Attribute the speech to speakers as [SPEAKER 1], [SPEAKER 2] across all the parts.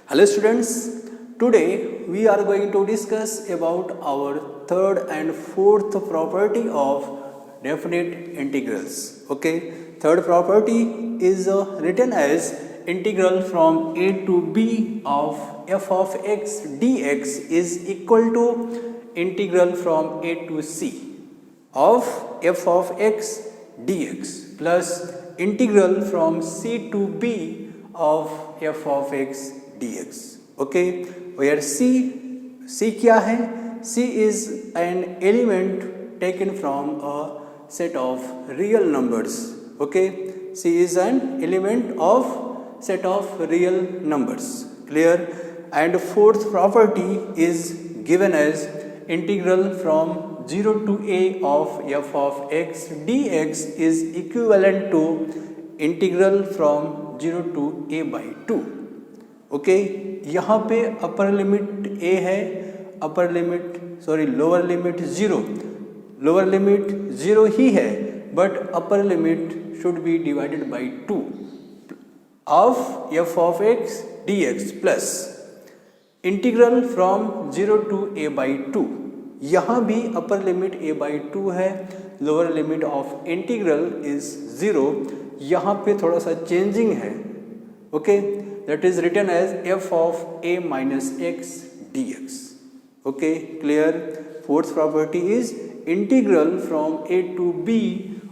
[SPEAKER 1] Hello students, today we are going to discuss about our third and fourth property of definite integrals. Okay, third property is written as integral from a to b of f of x dx is equal to integral from a to c of f of x dx plus integral from c to b of f of x dx. Okay, where c क्या है? C is an element taken from a set of real numbers. Okay, C is an element of set of real numbers. Clear? And fourth property is given as integral from 0 to a of f of x dx is equivalent to integral from 0 to a by 2. Okay, यहाँ पे upper limit a है, lower limit 0, lower limit 0 ही है, but upper limit should be divided by 2 of f of x dx plus integral from 0 to a by 2. यहाँ भी upper limit a by 2 है, lower limit of integral is 0. यहाँ पे थोड़ा सा changing है. Okay, that is written as f of a minus x dx. Okay, clear? Fourth property is integral from a to b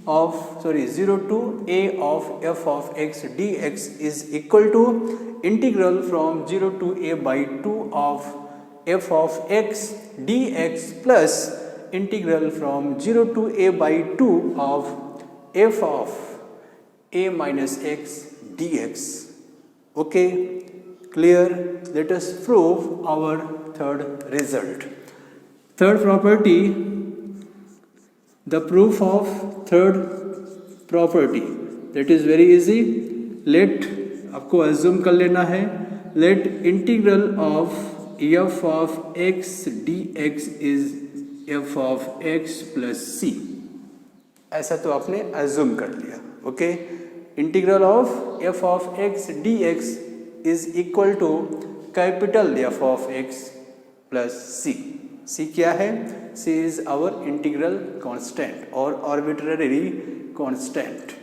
[SPEAKER 1] of 0 to a of f of x dx is equal to integral from 0 to a by 2 of f of x dx plus integral from 0 to a by 2 of f of a minus x dx. Okay, clear? Let us prove our third result. Third property, the proof of third property, that is very easy. Let, आपको assume कर लेना है, let integral of f of x dx is f of x plus c. ऐसा तो आपने assume कर लिया. Okay, integral of f of x dx is equal to capital F of x plus c. c क्या है? c is our integral constant or arbitrary constant.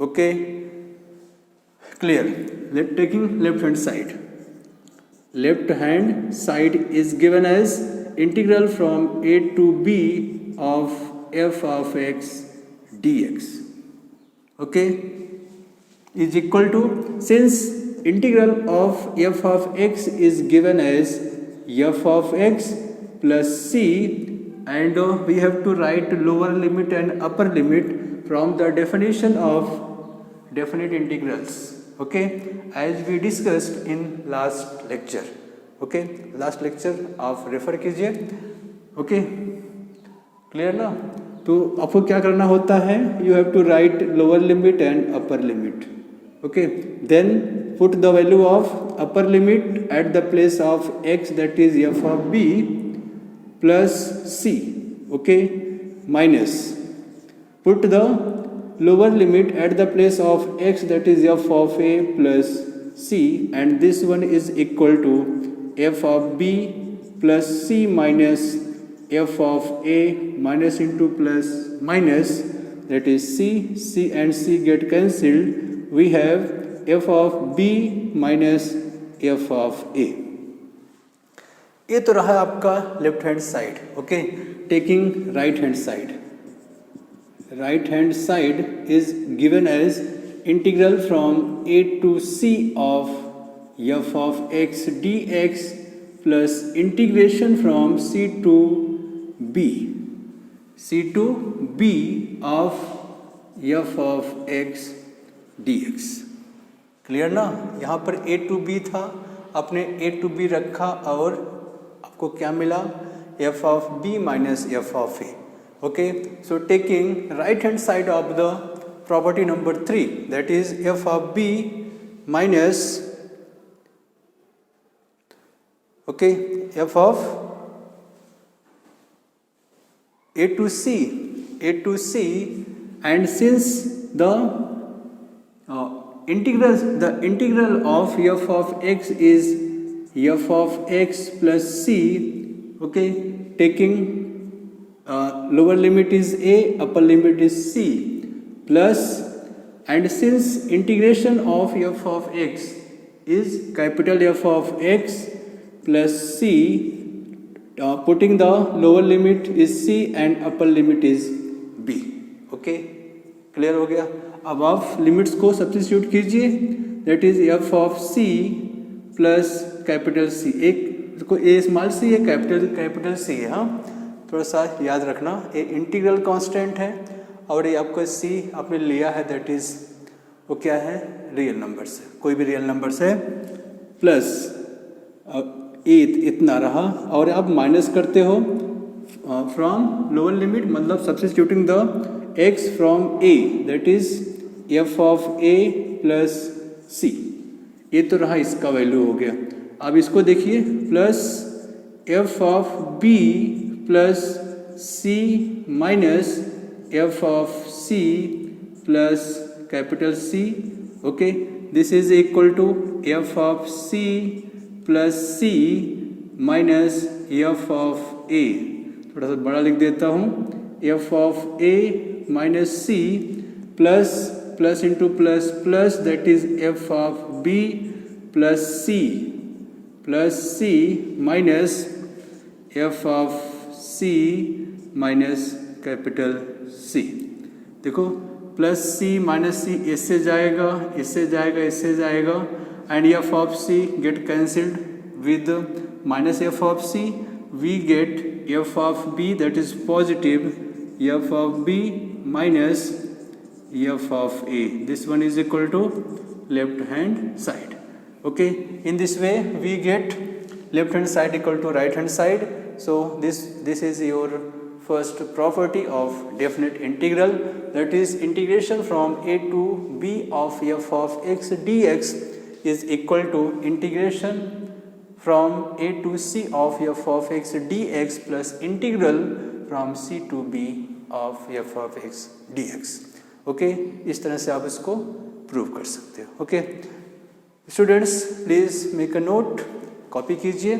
[SPEAKER 1] Okay, clear? Taking left hand side. Left hand side is given as integral from a to b of f of x dx. Okay, is equal to, since integral of f of x is given as f of x plus c, and we have to write lower limit and upper limit from the definition of definite integrals. Okay, as we discussed in last lecture. Okay, last lecture आप refer कीजिए. Okay, clear ना? तो आपको क्या करना होता है? You have to write lower limit and upper limit. Okay, then put the value of upper limit at the place of x, that is f of b plus c. Okay, minus put the lower limit at the place of x, that is f of a plus c, and this one is equal to f of b plus c minus f of a minus into plus minus, that is c and c get cancelled. We have f of b minus f of a. ये तो रहा आपका left hand side. Okay, taking right hand side. Right hand side is given as integral from a to c of f of x dx plus integration from c to b of f of x dx. Clear ना? यहाँ पर a to b था, आपने a to b रखा और आपको क्या मिला? f of b minus f of a. Okay, so taking right hand side of the property number 3, that is f of b minus, okay, f of a to c, and since the integral of f of x is f of x plus c, okay, taking lower limit is a, upper limit is c, plus, and since integration of f of x is capital F of x plus c, putting the lower limit is c and upper limit is b, okay, clear हो गया। अब आप limits को substitute कीजिए, that is F of C plus capital C, एक को ए small C है, capital C है, हाँ थोड़ा सा याद रखना, ये इंटीग्रल कांस्टेंट है और ये आपको सी आपने लिया है, दैट इज वो क्या है, रियल नंबर से, कोई भी रियल नंबर से, प्लस ए इतना रहा, और आप माइनस करते हो फ्रॉम लोअर लिमिट, मतलब substituting the x from a, that is f of a plus c, ये तो रहा इसका वैल्यू हो गया। अब इसको देखिए, plus f of b plus c minus f of c plus capital C, okay, this is equal to f of c plus c minus f of a, थोड़ा सा बड़ा लिख देता हूँ, f of a minus c plus plus into plus plus, that is f of b plus c minus f of c minus capital C। देखो plus c minus c इससे जाएगा, इससे जाएगा, इससे जाएगा, and f of c get cancelled with minus f of c, we get f of b, that is positive f of b minus f of a, this one is equal to left hand side, okay, in this way we get left hand side equal to right hand side. So this is your first property of definite integral, that is integration from a to b of f of x dx is equal to integration from a to c of f of x dx plus integral from c to b of f of x dx, okay, इस तरह से आप इसको prove कर सकते हो, okay. Students please make a note, copy कीजिए।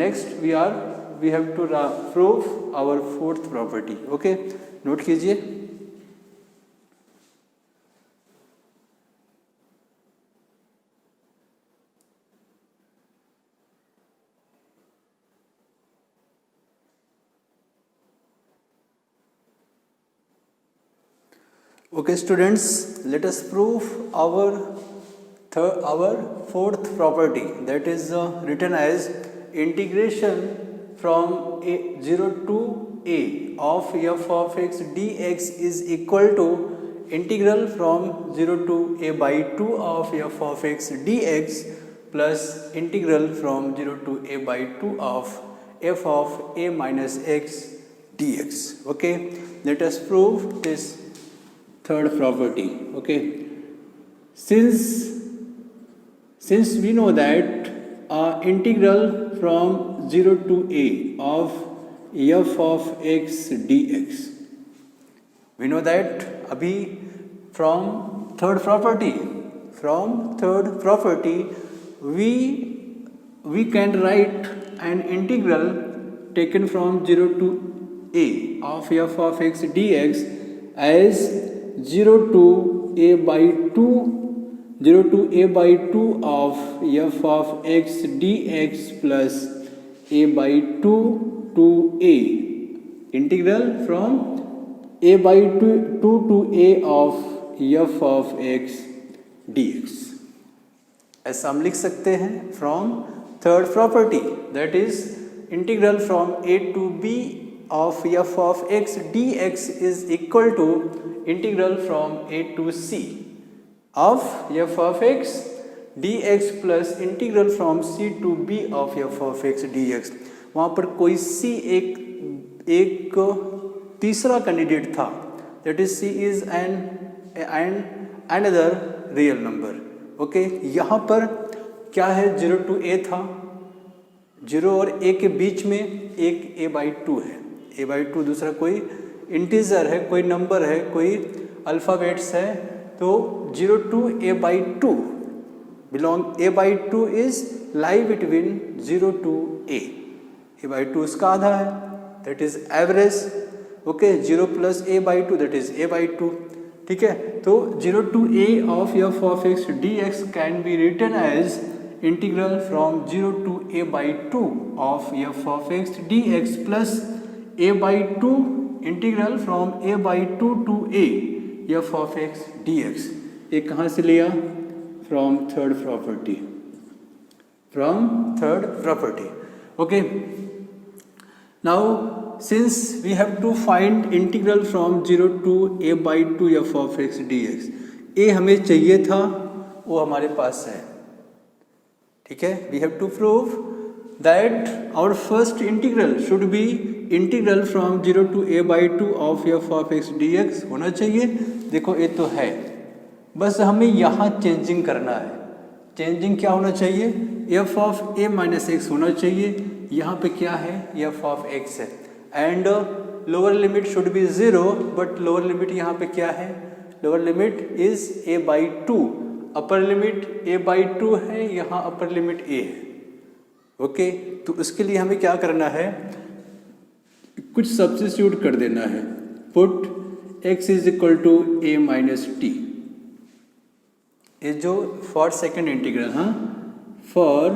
[SPEAKER 1] Next we have to prove our fourth property, okay, note कीजिए। Okay students, let us prove our fourth property, that is written as integration from 0 to a of f of x dx is equal to integral from 0 to a by 2 of f of x dx plus integral from 0 to a by 2 of f of a minus x dx, okay, let us prove this third property, okay. Since we know that integral from 0 to a of f of x dx, we know that abhi from third property we can write an integral taken from 0 to a of f of x dx as 0 to a by 2 of f of x dx plus a by 2 to a, integral from a by 2 to a of f of x dx, ऐसा हम लिख सकते हैं from third property, that is integral from a to b of f of x dx is equal to integral from a to c of f of x dx plus integral from c to b of f of x dx। वहाँ पर कोई c एक तीसरा candidate था, that is c is an another real number, okay. यहाँ पर क्या है, 0 to a था, 0 और a के बीच में एक a by 2 है, a by 2 दूसरा कोई इंटीजर है, कोई नंबर है, कोई अल्फ़ाबेट्स है, तो 0 to a by 2 belong a by 2 is lie between 0 to a by 2 इसका आधा है, that is average. Okay 0 plus a by 2 that is a by 2. ठीक है, तो 0 to a of f of x dx can be written as integral from 0 to a by 2 of f of x dx plus a by 2 integral from a by 2 to a f of x dx. ये कहाँ से लिया? From third property. From third property. Okay. Now since we have to find integral from 0 to a by 2 f of x dx, a हमें चाहिए था, वो हमारे पास है. ठीक है, we have to prove that our first integral should be integral from 0 to a by 2 of f of x dx होना चाहिए. देखो ये तो है, बस हमें यहाँ चेंजिंग करना है. चेंजिंग क्या होना चाहिए? f of a minus x होना चाहिए. यहाँ पे क्या है? f ऑफ x है. And lower limit should B 0, but lower limit यहाँ पे क्या है? Lower limit is a by 2. Upper limit a by 2 है, यहाँ अपर लिमिट a है. ओके, तो उसके लिए हमें क्या करना है? कुछ सब्स्टिट्यूट कर देना है. Put x is equal to a minus T. ये जो फॉर सेकेंड इंटीग्रल, हाँ, फॉर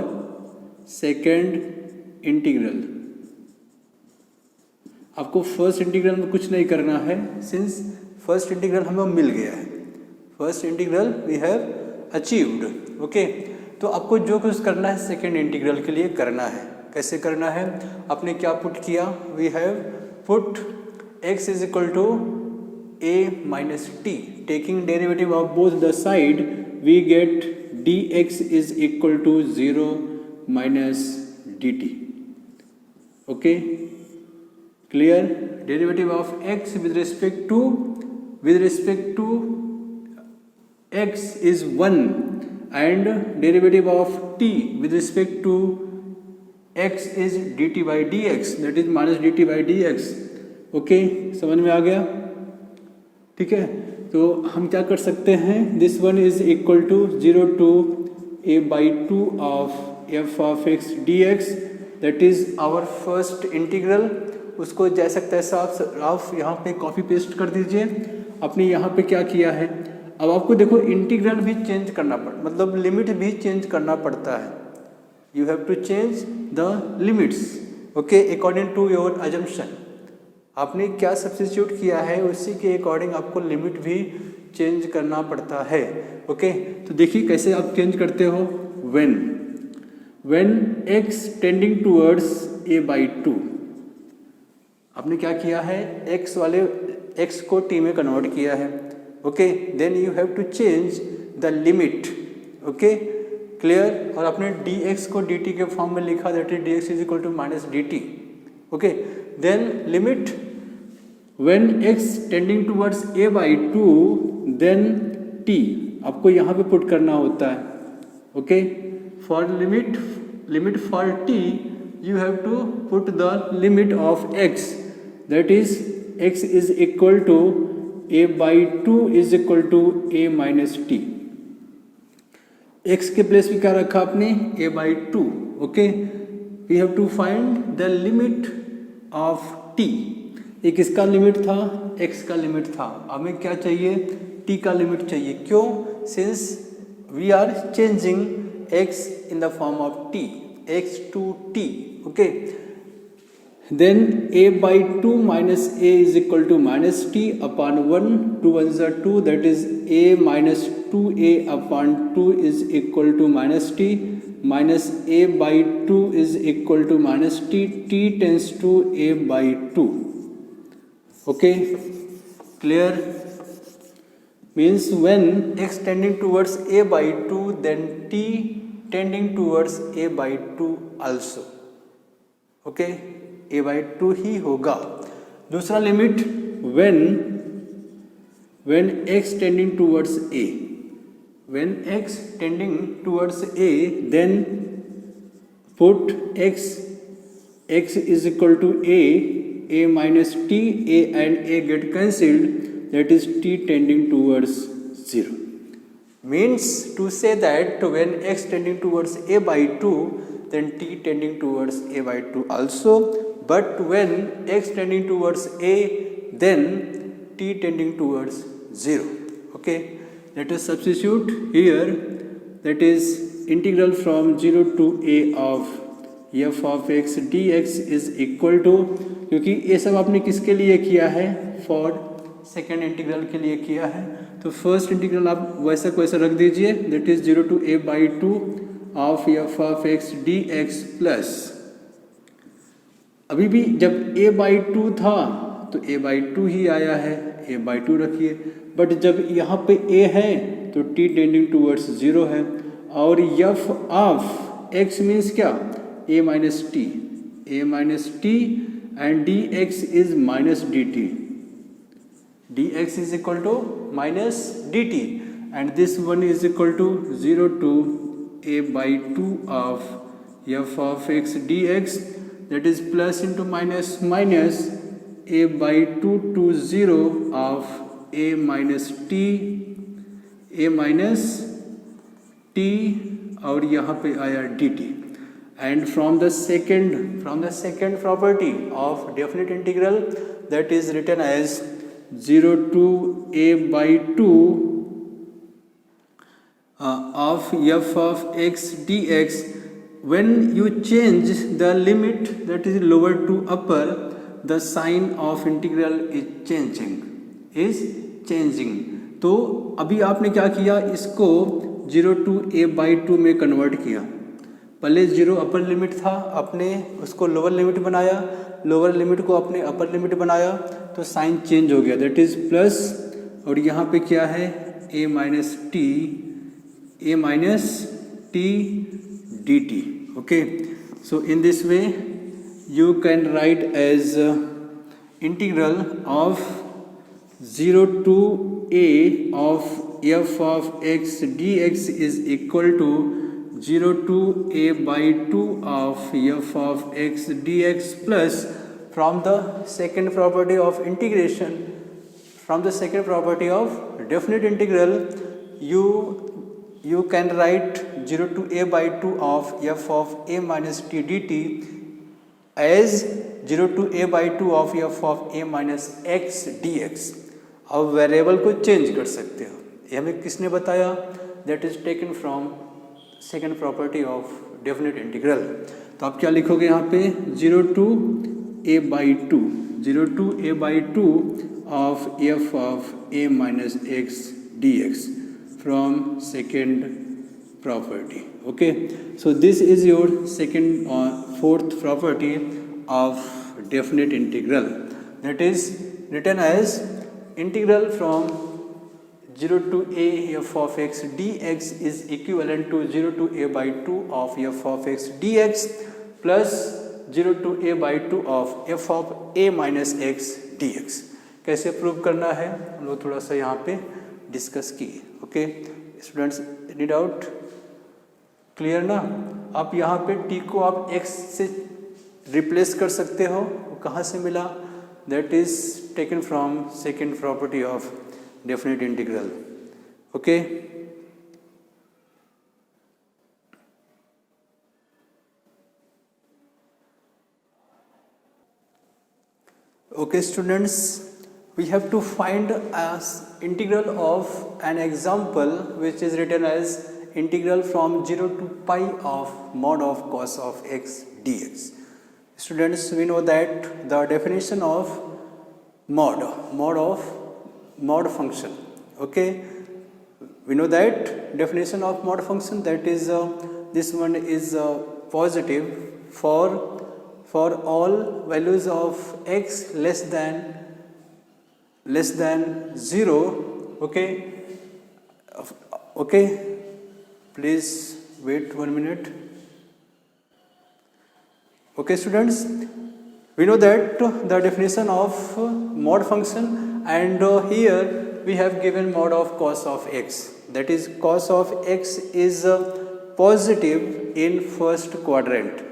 [SPEAKER 1] सेकेंड इंटीग्रल, आपको फर्स्ट इंटीग्रल में कुछ नहीं करना है, सिंस फर्स्ट इंटीग्रल हमें मिल गया है. First integral we have achieved. Okay, तो आपको जो कुछ करना है सेकेंड इंटीग्रल के लिए करना है. कैसे करना है? आपने क्या पुट किया? We have put x is equal to a minus T. Taking derivative of both the side we get dx is equal to 0 minus dt. Okay, clear? Derivative of x with respect to x is 1 and derivative of t with respect to x is dt by dx, that is minus dt by dx. Okay, समझ में आ गया? ठीक है, तो हम क्या कर सकते हैं? This one is equal to 0 to a by 2 of f of x dx, that is our first integral. उसको जैसा तैसा आप यहाँ पे कॉपी पेस्ट कर दीजिए. आपने यहाँ पे क्या किया है? अब आपको देखो इंटीग्रल भी चेंज करना मतलब लिमिट भी चेंज करना पड़ता है. You have to change the limits. Okay, according to your assumption. आपने क्या सब्स्टिट्यूट किया है उसी के अकॉर्डिंग आपको लिमिट भी चेंज करना पड़ता है. ओके, तो देखिए कैसे आप चेंज करते हो. When x tending towards a by 2, आपने क्या किया है? x को t में कन्वर्ट किया है. Okay, then you have to change the limit. Okay, clear? और आपने dx को dt के फॉर्म में लिखा, that is dx is equal to minus dt. Okay, then limit when x tending towards a by 2, then t आपको यहाँ पे पुट करना होता है. Okay, for limit for t you have to put the limit of x, that is x is equal to a by 2 is equal to a minus T. x के place में क्या रखा आपने? a by 2. Okay, we have to find the limit of t. एक इसका limit था, x का limit था. हमें क्या चाहिए? t का लिमिट चाहिए. क्यों? Since we are changing x in the form of t, x to t. Okay, then a by 2 minus a is equal to minus T upon 1. 2 1 ज़ा 2, that is a minus 2a upon 2 is equal to minus T. Minus a by 2 is equal to minus T. t tends to a by 2. Okay, clear? Means when x tending towards a by 2, then t tending towards a by 2 also. Okay, a by 2 ही होगा. दूसरा limit when x tending towards a, when x tending towards a, then put x is equal to a minus t, a and a get cancelled, that is t tending towards 0. Means to say that when x tending towards a by 2, then t tending towards a by 2 also. But when x tending towards a, then t tending towards 0. Okay. Let us substitute here. That is integral from 0 to a of f of x dx is equal to, क्योंकि ये सब आपने किसके लिए किया है, for second integral के लिए किया है, तो फर्स्ट इंटीग्रल आप वैसा को वैसा रख दीजिए. That is 0 to a by 2 of F of x D x plus, अभी भी जब a by 2 था तो a by 2 ही आया है, a by 2 रखिए. बट जब यहाँ पे a है तो t टेंडिंग टूवर्ड्स 0 है, और f ऑफ x मीन्स क्या, a minus T and dx is minus dt. dx is equal to minus dt, and this one is equal to 0 to a by 2 of f of x dx, that is plus into minus minus a by 2 to 0 of a minus t और यहाँ पे आया dt. And from the second property of definite integral, that is written as 0 to a by 2 of f of x dx. When you change the limit, that is lower to upper, the sign of integral is changing. तो अभी आपने क्या किया, इसको 0 to a by 2 में convert किया. पहले 0 upper limit था, आपने उसको लोअर लिमिट बनाया, लोअर लिमिट को आपने अपर लिमिट बनाया, तो साइन चेंज हो गया. दैट इज प्लस, और यहाँ पे क्या है, a minus T dt. Okay, so in this way you can write as integral of 0 to a of f of x dx is equal to 0 to a by 2 of f of x dx plus, from the second property of integration, from the second property of definite integral, you can write 0 to a by 2 of f of a minus t dt as 0 to a by 2 of f of a minus x dx. अब variable को change कर सकते हो, ये हमें किसने बताया, that is taken from second property of definite integral. तो आप क्या लिखोगे यहाँ पे, 0 to a by 2 of f of a minus x dx from second property. Okay, so this is your second or fourth property of definite integral, that is written as integral from 0 to a f of x dx is equivalent to 0 to a by 2 of f of x dx plus 0 to a by 2 of f of a minus x dx. कैसे prove करना है हम लोग थोड़ा सा यहाँ पे discuss किए. Okay students, any doubt, clear ना. आप यहाँ पे t को आप x से रिप्लेस कर सकते हो, वो कहाँ से मिला, that is taken from second property of definite integral. Okay, okay students, we have to find as integral of an example which is written as integral from 0 to pi of mod of cos of x dx. Students, we know that the definition of mod function. Okay, we know that definition of mod function, that is this one is positive for all values of x less than 0. Okay, please wait 1 minute. Okay students, we know that the definition of mod function, and here we have given mod of cos of x, that is cos of x is positive in first quadrant.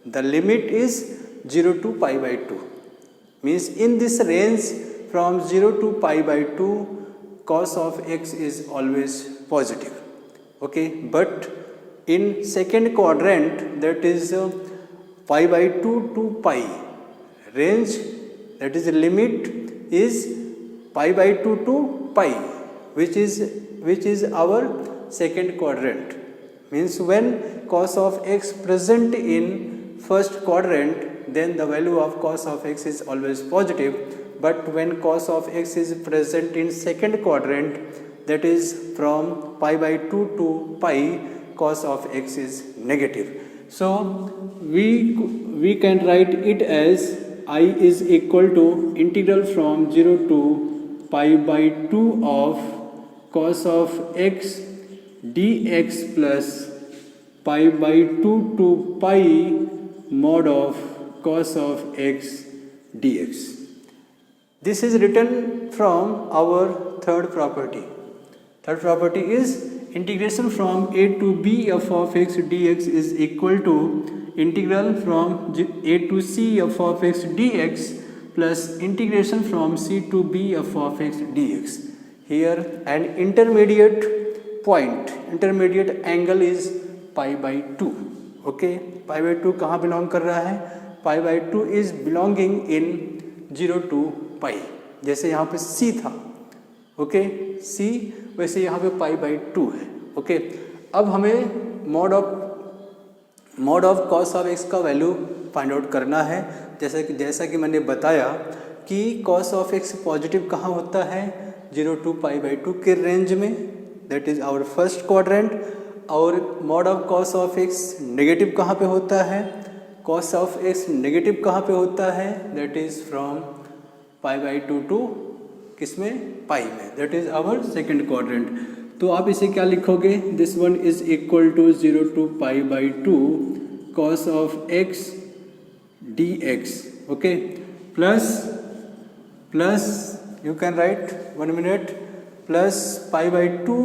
[SPEAKER 1] The limit is 0 to pi by 2, means in this range from 0 to pi by 2 cos of x is always positive. okay, but in second quadrant, that is pi by 2 to pi, range, that is limit is pi by 2 to pi, which is our second quadrant. Means when cos of x present in first quadrant, then the value of cos of x is always positive, but when cos of x is present in second quadrant, that is from pi by 2 to pi, cos of x is negative. So we can write it as I is equal to integral from 0 to pi by 2 of cos of x dx plus pi by 2 to pi mod of cos of x dx. This is written from our third property. Third property is integration from a to b f of x dx is equal to integral from a to c f of x dx plus integration from c to b f of x dx. Here an intermediate point, intermediate angle is pi by 2. Okay, pi by 2 कहाँ belong कर रहा है? pi by 2 is belonging in 0 to pi. जैसे यहाँ पे c था, okay, c, वैसे यहाँ पे pi by 2 है. ओके, अब हमें mod of cos of x का वैल्यू फाइंड आउट करना है. जैसा कि मैंने बताया कि कॉस ऑफ एक्स पॉजिटिव कहाँ होता है? 0 to pi by 2 के रेंज में, that is our first quadrant. और mod of cos of x negative कहाँ पे होता है? कॉस ऑफ एक्स नेगेटिव कहाँ पे होता है? That is from pi by 2 to किस में? पाई में. That is our second quadrant. तो आप इसे क्या लिखोगे? This one is equal to 0 to pi by 2 cos of x D X. Okay, plus you can write 1 minute, plus pi by 2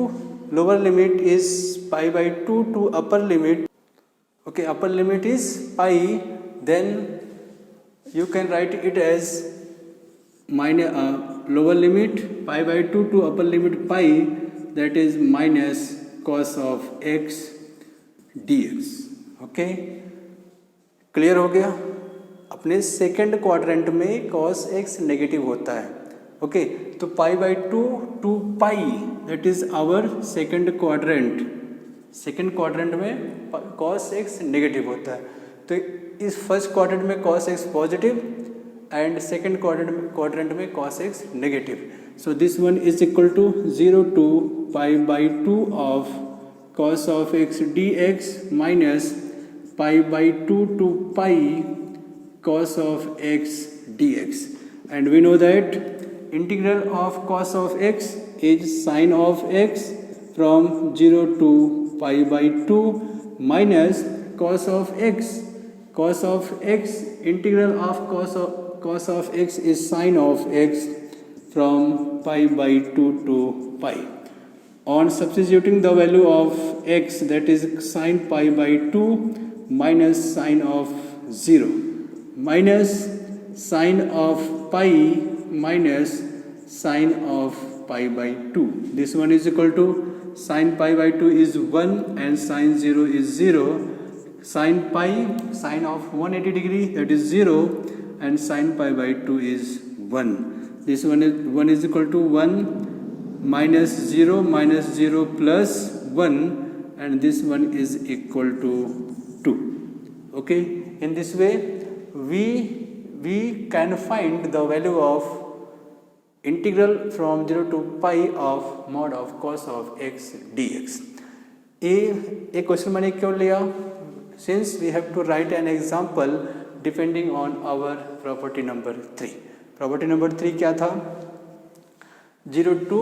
[SPEAKER 1] lower limit is pi by 2 to upper limit. Okay, upper limit is pi, then you can write it as lower limit pi by 2 to upper limit pi, that is minus cos of x dx. Okay, clear हो गया? अपने second quadrant में cos x negative होता है. Okay, तो pi by 2 two pi, that is our second quadrant. Second quadrant में cos x negative होता है. तो इस फर्स्ट क्वाड्रेंट में cos x positive and second quadrant में cos x negative. So this one is equal to 0 to pi by 2 of cos of x D x minus pi by 2 to pi cos of x dx. And we know that integral of cos of x is sin of x from 0 to pi by 2 minus cos of x. Cos of x, integral of cos of x is sin of x from pi by 2 to pi. On substituting the value of x, that is sin pi by 2 minus sin of 0 minus sin of pi minus sin of pi by 2. This one is equal to sin pi by 2 is 1 and sin 0 is 0. Sin pi, sin of 180 degree, that is 0, and sin pi by 2 is 1. This one is equal to 1 minus 0 plus 1, and this one is equal to 2. Okay, in this way we can find the value of integral from 0 to pi of mod of cos of x dx. एक question मैंने क्यों लिया? Since we have to write an example depending on our property number 3. Property number 3 क्या था? 0 to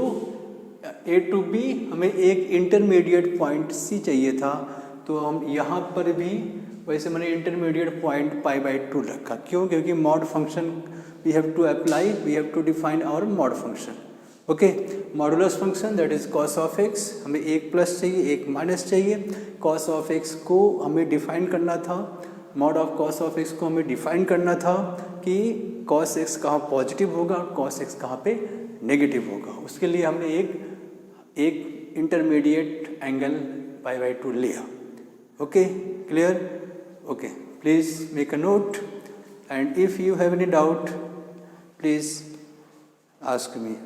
[SPEAKER 1] a to b हमें एक intermediate point c चाहिए था. तो हम यहाँ पर भी वैसे मैंने इंटरमीडिएट पॉइंट पाई बाई 2 रखा. क्यों? क्योंकि mod function we have to apply, we have to define our mod function. Okay, modulus function that is cos of X, हमें एक प्लस चाहिए एक माइनस चाहिए. कॉस ऑफ एक्स को हमें डिफाइन करना था, mod of cos of x को हमें डिफाइन करना था कि कॉस एक्स कहाँ पॉजिटिव होगा, कॉस एक्स कहाँ पे नेगेटिव होगा. उसके लिए हमने एक इंटरमीडिएट एंगल पाई बाई 2 लिया. Okay, clear? Okay, please make a note, and if you have any doubt, please ask me.